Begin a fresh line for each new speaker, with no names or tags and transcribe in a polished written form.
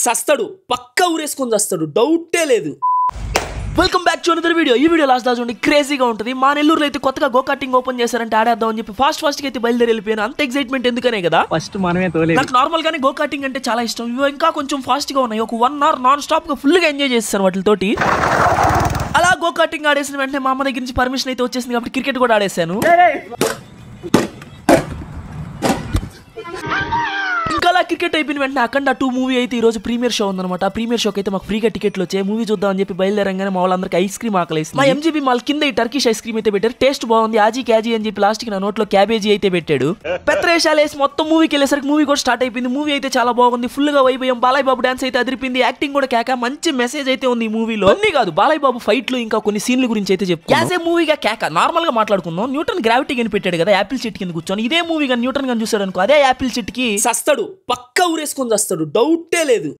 సస్తడు పక్కా ఊరేసుకొని వస్తాడు, డౌటే లేదు. Welcome back to another video. ఈ వీడియో లాస్ట్ దాకా చూడండి, క్రేజీగా ఉంటుంది. మా నెల్లూరులో అయితే కొత్తగా గో కార్టింగ్ ఓపెన్ చేశారంటే ఆడేద్దాం అని చెప్పి ఫాస్ట్ గా అయితే బయలుదేరి వెళ్ళిపోయాను. అంత ఎక్సైట్మెంట్ ఎందుకనే కదా,
ఫస్ట్ మనమే తోలేదు.
నాకు నార్మల్ గానే గో కార్టింగ్ అంటే చాలా ఇష్టం. ఇవి ఇంకా కొంచెం ఫాస్ట్ గా ఉన్నాయి. ఒక 1 hour నాన్ స్టాప్ గా ఫుల్ గా ఎంజాయ్ చేస్తాను వాటితోటి. అలా గో కార్టింగ్ ఆడేసిన వెంటనే మా అమ్మ దగ్గర నుంచి పర్మిషన్ అయితే వచ్చేసింది కాబట్టి క్రికెట్ కూడా ఆడేసాను. ఇంకా అలా క్రికెట్ అయిపోయిన వెంటనే అఖండ 2 మూవీ అయితే ఈ రోజు ప్రీమియర్ షో ఉందన్నమాట. ఆ ప్రీమియర్ షోకి అయితే మాకు ఫ్రీగా టికెట్లు వచ్చాయి. మూవీ చూద్దాం అని చెప్పి బయలుదేరంగానే మా వాళ్ళందరికీ ఐస్ క్రీమ్ ఆకలేసి మా ఎంజీబీ మాల్ కింద ఈ టర్కిష్ ఐస్ క్రీమ్ అయితే పెట్టారు. టేస్ట్ బాగుంది. ఆజీ క్యాజీ అని చెప్పి లాస్ట్ కి నా నోట్లో క్యాబేజీ అయితే పెట్టాడు. పెత్రేషాలు వేసి మొత్తం మూవీకి వెళ్ళేసరికి మూవీ కూడా స్టార్ట్ అయిపోయింది. మూవీ అయితే చాలా బాగుంది. ఫుల్ గా వైభవం. బాలయ్య బాబు డాన్స్ అయితే అదిరిపింది. యాక్టింగ్ కూడా కేక. మంచి మెసేజ్ అయితే ఉంది ఈ మూవీలో. అన్ని కాదు, బాలయ్య బాబు ఫైట్ లో ఇంకా కొన్ని సీన్ల గురించి అయితే చెప్తాను. యాజ్ ఏ మూవీగా కేక నార్మల్ గా మాట్లాడుకుందాం. న్యూటన్ గ్రావిటీ అని పెట్టాడు కదా యాపిల్ చెట్టు కింద కూర్చొని. ఇదే మూవీగా న్యూటన్ గాని చూసాడు అనుకో, అదే యాపిల్ చెట్టుకి సస్తడు పక్కా ఊరేసుకొని వస్తాడు, డౌటే లేదు.